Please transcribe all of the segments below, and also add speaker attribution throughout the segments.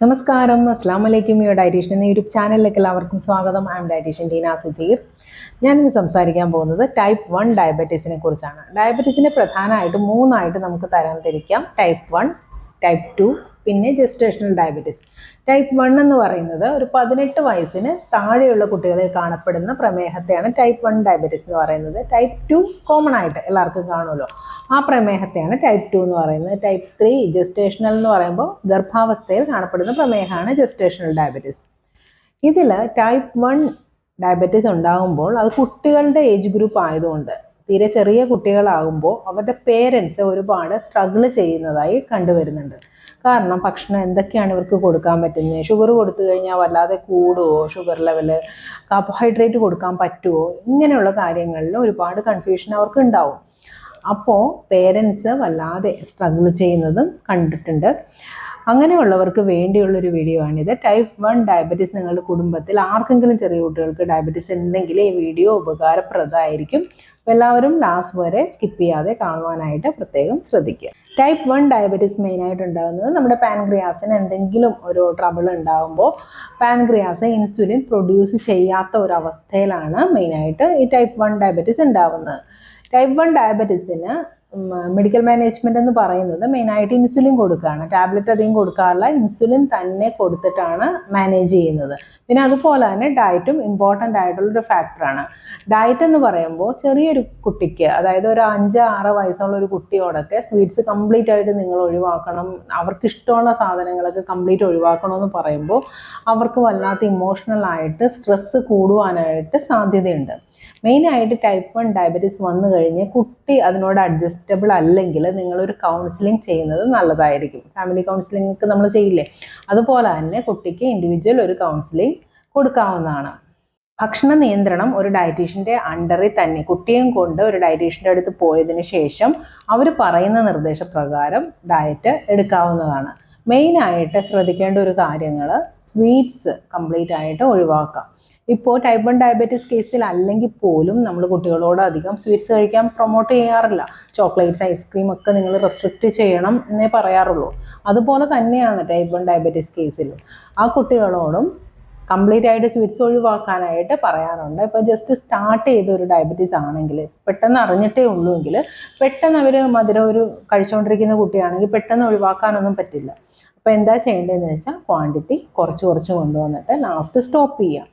Speaker 1: നമസ്കാരം, അസ്സാം വലൈക്കും. യുവർ ഡയറ്റീഷ്യൻ എന്ന യൂട്യൂബ് ചാനലിലേക്ക് എല്ലാവർക്കും സ്വാഗതം. I am dietitian Teena Sudheer. ഞാനിന്ന് സംസാരിക്കാൻ പോകുന്നത് ടൈപ്പ് 1 ഡയബറ്റീസിനെ കുറിച്ചാണ്. ഡയബറ്റീസിനെ പ്രധാനമായിട്ടും മൂന്നായിട്ട് നമുക്ക് തരംതിരിക്കാം: ടൈപ്പ് 1, ടൈപ്പ് 2, പിന്നെ ജെസ്റ്റേഷണൽ ഡയബറ്റീസ്. ടൈപ്പ് 1 എന്ന് പറയുന്നത് ഒരു 18 വയസ്സിന് താഴെയുള്ള കുട്ടികളിൽ കാണപ്പെടുന്ന പ്രമേഹത്തെയാണ് ടൈപ്പ് 1 ഡയബറ്റീസ് എന്ന് പറയുന്നത്. ടൈപ്പ് 2 കോമൺ ആയിട്ട് എല്ലാവർക്കും കാണുമല്ലോ, ആ പ്രമേഹത്തെയാണ് ടൈപ്പ് 2 എന്ന് പറയുന്നത്. ടൈപ്പ് 3 ജെസ്റ്റേഷണൽ എന്ന് പറയുമ്പോൾ ഗർഭാവസ്ഥയിൽ കാണപ്പെടുന്ന പ്രമേഹമാണ് ജെസ്റ്റേഷണൽ ഡയബറ്റീസ്. ഇതിൽ ടൈപ്പ് 1 ഡയബറ്റീസ് ഉണ്ടാകുമ്പോൾ അത് കുട്ടികളുടെ ഏജ് ഗ്രൂപ്പ് ആയതുകൊണ്ട്, തീരെ ചെറിയ കുട്ടികളാകുമ്പോൾ അവരുടെ പേരൻസ് ഒരുപാട് സ്ട്രഗിൾ ചെയ്യുന്നതായി കണ്ടുവരുന്നുണ്ട്. കാരണം ഭക്ഷണം എന്തൊക്കെയാണ് ഇവർക്ക് കൊടുക്കാൻ പറ്റുന്നത്, ഷുഗർ കൊടുത്തു കഴിഞ്ഞാൽ വല്ലാതെ കൂടുമോ, ഷുഗർ ലെവല്, കാർബോഹൈഡ്രേറ്റ് കൊടുക്കാൻ പറ്റുമോ, ഇങ്ങനെയുള്ള കാര്യങ്ങളിൽ ഒരുപാട് കൺഫ്യൂഷൻ അവർക്ക് ഉണ്ടാവും. അപ്പോൾ പേരൻസ് വല്ലാതെ സ്ട്രഗിൾ ചെയ്യുന്നതും കണ്ടിട്ടുണ്ട്. അങ്ങനെയുള്ളവർക്ക് വേണ്ടിയുള്ളൊരു വീഡിയോ ആണിത്. ടൈപ്പ് 1 ഡയബറ്റീസ് നിങ്ങളുടെ കുടുംബത്തിൽ ആർക്കെങ്കിലും ചെറിയ കുട്ടികൾക്ക് ഡയബറ്റീസ് ഉണ്ടെങ്കിൽ ഈ വീഡിയോ ഉപകാരപ്രദമായിരിക്കും. അപ്പോൾ എല്ലാവരും ലാസ്റ്റ് വരെ സ്കിപ്പ് ചെയ്യാതെ കാണുവാനായിട്ട് പ്രത്യേകം ശ്രദ്ധിക്കുക. ടൈപ്പ് 1 ഡയബറ്റീസ് മെയിനായിട്ട് ഉണ്ടാകുന്നത് നമ്മുടെ പാൻക്രിയാസിന് എന്തെങ്കിലും ഒരു ട്രബിൾ ഉണ്ടാകുമ്പോൾ പാൻക്രിയാസ് ഇൻസുലിൻ പ്രൊഡ്യൂസ് ചെയ്യാത്ത ഒരു അവസ്ഥയിലാണ് മെയിനായിട്ട് ഈ ടൈപ്പ് 1 ഡയബറ്റീസ് ഉണ്ടാകുന്നത്. ടൈപ്പ് 1 ഡയബറ്റീസിന് മെഡിക്കൽ മാനേജ്മെൻറ്റ് എന്ന് പറയുന്നത് മെയിനായിട്ട് ഇൻസുലിൻ കൊടുക്കുകയാണ്. ടാബ്ലറ്റ് അധികം കൊടുക്കാറില്ല, ഇൻസുലിൻ തന്നെ കൊടുത്തിട്ടാണ് മാനേജ് ചെയ്യുന്നത്. പിന്നെ അതുപോലെ തന്നെ ഡയറ്റും ഇമ്പോർട്ടൻ്റ് ആയിട്ടുള്ളൊരു ഫാക്ടറാണ്. ഡയറ്റ് എന്ന് പറയുമ്പോൾ ചെറിയൊരു കുട്ടിക്ക്, അതായത് ഒരു 5-6 വയസ്സുള്ള ഒരു കുട്ടിയോടൊക്കെ സ്വീറ്റ്സ് കംപ്ലീറ്റ് ആയിട്ട് നിങ്ങൾ ഒഴിവാക്കണം, അവർക്ക് ഇഷ്ടമുള്ള സാധനങ്ങളൊക്കെ കംപ്ലീറ്റ് ഒഴിവാക്കണമെന്ന് പറയുമ്പോൾ അവർക്ക് വല്ലാത്ത ഇമോഷണലായിട്ട് സ്ട്രെസ്സ് കൂടുവാനായിട്ട് സാധ്യതയുണ്ട്. മെയിനായിട്ട് ടൈപ്പ് 1 ഡയബറ്റീസ് വന്നു കഴിഞ്ഞ് കുട്ടി അതിനോട് അഡ്ജസ്റ്റബിൾ അല്ലെങ്കിൽ നിങ്ങളൊരു കൗൺസിലിംഗ് ചെയ്യുന്നത് നല്ലതായിരിക്കും. ഫാമിലി കൗൺസിലിംഗ് നമ്മൾ ചെയ്യില്ലേ, അതുപോലെ തന്നെ കുട്ടിക്ക് ഇൻഡിവിജ്വൽ ഒരു കൗൺസിലിംഗ് കൊടുക്കാവുന്നതാണ്. ഭക്ഷണ നിയന്ത്രണം ഒരു ഡയറ്റീഷ്യൻ്റെ അണ്ടറിൽ തന്നെ കുട്ടിയും കൊണ്ട് ഒരു ഡയറ്റീഷ്യൻ്റെ അടുത്ത് പോയതിന് ശേഷം അവർ പറയുന്ന നിർദ്ദേശപ്രകാരം ഡയറ്റ് എടുക്കാവുന്നതാണ്. മെയിനായിട്ട് ശ്രദ്ധിക്കേണ്ട ഒരു കാര്യങ്ങൾ, സ്വീറ്റ്സ് കംപ്ലീറ്റ് ആയിട്ട് ഒഴിവാക്കാം. ഇപ്പോൾ ടൈപ്പ് 1 ഡയബറ്റീസ് കേസിൽ അല്ലെങ്കിൽ പോലും നമ്മൾ കുട്ടികളോട് അധികം സ്വീറ്റ്സ് കഴിക്കാൻ പ്രൊമോട്ട് ചെയ്യാറില്ല. ചോക്ലേറ്റ്സ്, ഐസ്ക്രീം ഒക്കെ നിങ്ങൾ റെസ്ട്രിക്റ്റ് ചെയ്യണം എന്നേ പറയാറുള്ളൂ. അതുപോലെ തന്നെയാണ് ടൈപ്പ് 1 ഡയബറ്റീസ് കേസിൽ ആ കുട്ടികളോടും കംപ്ലീറ്റ് ആയിട്ട് സ്വീറ്റ്സ് ഒഴിവാക്കാനായിട്ട് പറയാറുണ്ട്. ഇപ്പോൾ ജസ്റ്റ് സ്റ്റാർട്ട് ചെയ്ത ഒരു ഡയബറ്റീസ് ആണെങ്കിൽ, പെട്ടെന്ന് അറിഞ്ഞിട്ടേ ഉള്ളൂ എങ്കിൽ, പെട്ടെന്ന് അവർ മധുരം ഒരു കഴിച്ചുകൊണ്ടിരിക്കുന്ന കുട്ടിയാണെങ്കിൽ പെട്ടെന്ന് ഒഴിവാക്കാനൊന്നും പറ്റില്ല. അപ്പോൾ എന്താ ചെയ്യേണ്ടതെന്ന് വെച്ചാൽ ക്വാണ്ടിറ്റി കുറച്ച് കൊണ്ടുവന്നിട്ട് ലാസ്റ്റ് സ്റ്റോപ്പ് ചെയ്യുക.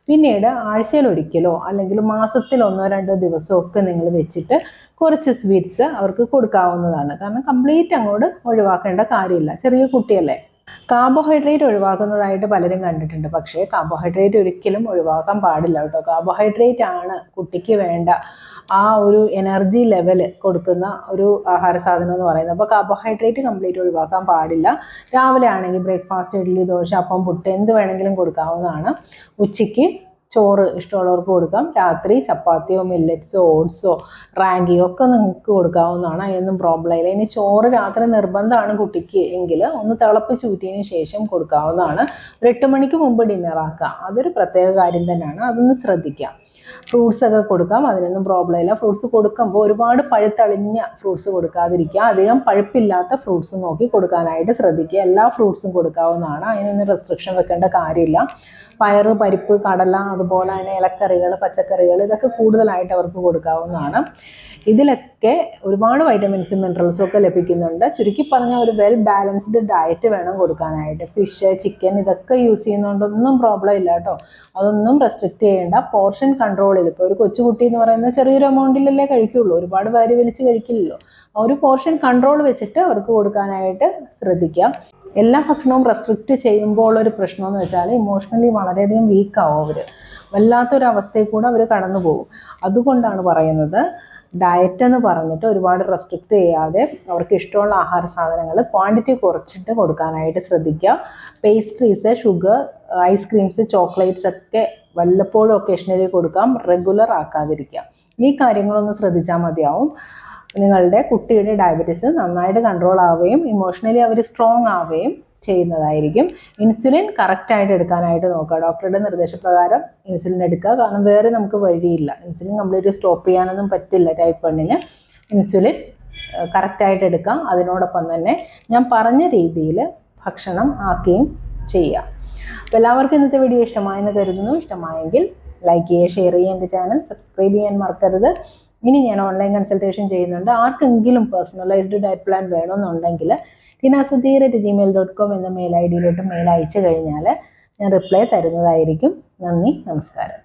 Speaker 1: പിന്നീട് ആഴ്ചയിൽ ഒരിക്കലോ അല്ലെങ്കിൽ മാസത്തിൽ 1-2 ദിവസമൊക്കെ നിങ്ങൾ വെച്ചിട്ട് കുറച്ച് സ്വീറ്റ്സ് അവർക്ക് കൊടുക്കാവുന്നതാണ്. കാരണം കംപ്ലീറ്റ് അങ്ങോട്ട് ഒഴിവാക്കേണ്ട കാര്യമില്ല, ചെറിയ കുട്ടിയല്ലേ. കാർബോഹൈഡ്രേറ്റ് ഒഴിവാക്കുന്നതായിട്ട് പലരും കണ്ടിട്ടുണ്ട്, പക്ഷേ കാർബോഹൈഡ്രേറ്റ് ഒരിക്കലും ഒഴിവാക്കാൻ പാടില്ല കേട്ടോ. കാർബോഹൈഡ്രേറ്റ് ആണ് കുട്ടിക്ക് വേണ്ട ആ ഒരു എനർജി ലെവൽ കൊടുക്കുന്ന ഒരു ആഹാര സാധനം എന്ന് പറയുന്നത്. അപ്പോൾ കാർബോഹൈഡ്രേറ്റ് കംപ്ലീറ്റ് ഒഴിവാക്കാൻ പാടില്ല. രാവിലെ ആണെങ്കിൽ ബ്രേക്ക്ഫാസ്റ്റ്, ഇഡ്ഡലി, ദോശ, അപ്പം, പുട്ട് എന്ത് വേണമെങ്കിലും കൊടുക്കാവുന്നതാണ്. ഉച്ചയ്ക്ക് ചോറ് ഇഷ്ടമുള്ളവർക്ക് കൊടുക്കാം. രാത്രി ചപ്പാത്തിയോ മില്ലറ്റ്സോ ഓട്സോ റാഗിയോ ഒക്കെ നിങ്ങൾക്ക് കൊടുക്കാവുന്നതാണ്, അതിനൊന്നും പ്രോബ്ലം ഇല്ല. ഇനി ചോറ് രാത്രി നിർബന്ധമാണ് കുട്ടിക്ക് എങ്കിൽ ഒന്ന് തിളപ്പിച്ച് ഊറ്റിയതിന് ശേഷം കൊടുക്കാവുന്നതാണ്. ഒരു 8 മണിക്ക് മുമ്പ് ഡിന്നറാക്കുക, അതൊരു പ്രത്യേക കാര്യം തന്നെയാണ്, അതൊന്ന് ശ്രദ്ധിക്കാം. ഫ്രൂട്ട്സ് ഒക്കെ കൊടുക്കാം, അതിനൊന്നും പ്രോബ്ലം ഇല്ല. ഫ്രൂട്ട്സ് കൊടുക്കുമ്പോൾ ഒരുപാട് പഴുത്തളിഞ്ഞ ഫ്രൂട്ട്സ് കൊടുക്കാതിരിക്കുക, അധികം പഴുപ്പില്ലാത്ത ഫ്രൂട്ട്സ് നോക്കി കൊടുക്കാനായിട്ട് ശ്രദ്ധിക്കുക. എല്ലാ ഫ്രൂട്ട്സും കൊടുക്കാവുന്നതാണ്, അതിനൊന്നും റെസ്ട്രിക്ഷൻ വെക്കേണ്ട കാര്യമില്ല. പയറ്, പരിപ്പ്, കടല, അതുപോലെ തന്നെ ഇലക്കറികൾ, പച്ചക്കറികൾ, ഇതൊക്കെ കൂടുതലായിട്ട് അവർക്ക് കൊടുക്കാവുന്നതാണ്. ഇതിലൊക്കെ ഒരുപാട് വൈറ്റമിൻസും മിനറൽസും ഒക്കെ ലഭിക്കുന്നുണ്ട്. ചുരുക്കി പറഞ്ഞാൽ ഒരു വെൽ ബാലൻസ്ഡ് ഡയറ്റ് വേണം കൊടുക്കാനായിട്ട്. ഫിഷ്, ചിക്കൻ ഇതൊക്കെ യൂസ് ചെയ്യുന്നതുകൊണ്ടൊന്നും പ്രോബ്ലം ഇല്ല കേട്ടോ, അതൊന്നും റെസ്ട്രിക്റ്റ് ചെയ്യേണ്ട. പോർഷൻ കൺട്രോളിൽ, ഇപ്പോൾ ഒരു കൊച്ചുകുട്ടി എന്ന് പറയുന്നത് ചെറിയൊരു എമൗണ്ടിലല്ലേ കഴിക്കുള്ളൂ, ഒരുപാട് വാരി വലിച്ച് കഴിക്കില്ലല്ലോ. ഒരു പോർഷൻ കൺട്രോൾ വെച്ചിട്ട് അവർക്ക് കൊടുക്കാനായിട്ട് ശ്രദ്ധിക്കാം. എല്ലാ ഭക്ഷണവും റെസ്ട്രിക്റ്റ് ചെയ്യുമ്പോൾ ഒരു പ്രശ്നമെന്ന് വെച്ചാൽ ഇമോഷണലി വളരെയധികം വീക്കാവും അവർ, വല്ലാത്തൊരവസ്ഥയിൽ കൂടെ അവർ കടന്നു പോകും. അതുകൊണ്ടാണ് പറയുന്നത് ഡയറ്റ് എന്ന് പറഞ്ഞിട്ട് ഒരുപാട് റെസ്ട്രിക്റ്റ് ചെയ്യാതെ അവർക്ക് ഇഷ്ടമുള്ള ആഹാര സാധനങ്ങൾ ക്വാണ്ടിറ്റി കുറച്ചിട്ട് കൊടുക്കാനായിട്ട് ശ്രദ്ധിക്കുക. പേസ്ട്രീസ്, ഷുഗർ, ഐസ്ക്രീംസ്, ചോക്ലേറ്റ്സ് ഒക്കെ വല്ലപ്പോഴും ഒക്കേഷണലി കൊടുക്കാം, റെഗുലർ ആക്കാതിരിക്കുക. ഈ കാര്യങ്ങളൊന്ന് ശ്രദ്ധിച്ചാൽ മതിയാവും. നിങ്ങളുടെ കുട്ടിയുടെ ഡയബറ്റീസ് നന്നായിട്ട് കൺട്രോൾ ആവുകയും ഇമോഷണലി അവർ സ്ട്രോങ് ആവുകയും ചെയ്യുന്നതായിരിക്കും. ഇൻസുലിൻ കറക്റ്റായിട്ട് എടുക്കാനായിട്ട് നോക്കുക. ഡോക്ടറുടെ നിർദ്ദേശപ്രകാരം ഇൻസുലിൻ എടുക്കുക, കാരണം വേറെ നമുക്ക് വഴിയില്ല. ഇൻസുലിൻ കംപ്ലീറ്റ് സ്റ്റോപ്പ് ചെയ്യാനൊന്നും പറ്റില്ല ടൈപ്പ് 1-ന്. ഇൻസുലിൻ കറക്റ്റായിട്ട് എടുക്കാം. അതിനോടൊപ്പം തന്നെ ഞാൻ പറഞ്ഞ രീതിയിൽ ഭക്ഷണം ആക്കുകയും ചെയ്യുക. അപ്പോൾ എല്ലാവർക്കും ഇന്നത്തെ വീഡിയോ ഇഷ്ടമായെന്ന് കരുതുന്നു. ഇഷ്ടമായെങ്കിൽ ലൈക്ക് ചെയ്യുക, ഷെയർ ചെയ്യുക, എൻ്റെ ചാനൽ സബ്സ്ക്രൈബ് ചെയ്യാൻ മറക്കരുത്. ഇനി ഞാൻ ഓൺലൈൻ കൺസൾട്ടേഷൻ ചെയ്യുന്നുണ്ട്. ആർക്കെങ്കിലും പേഴ്സണലൈസ്ഡ് ഡയറ്റ് പ്ലാൻ വേണമെന്നുണ്ടെങ്കിൽ tinasutheer@gmail.com എന്ന മെയിൽ ID യിലോട്ട് മെയിൽ അയച്ചു കഴിഞ്ഞാൽ ഞാൻ റിപ്ലൈ തരുന്നതായിരിക്കും. നന്ദി, നമസ്കാരം.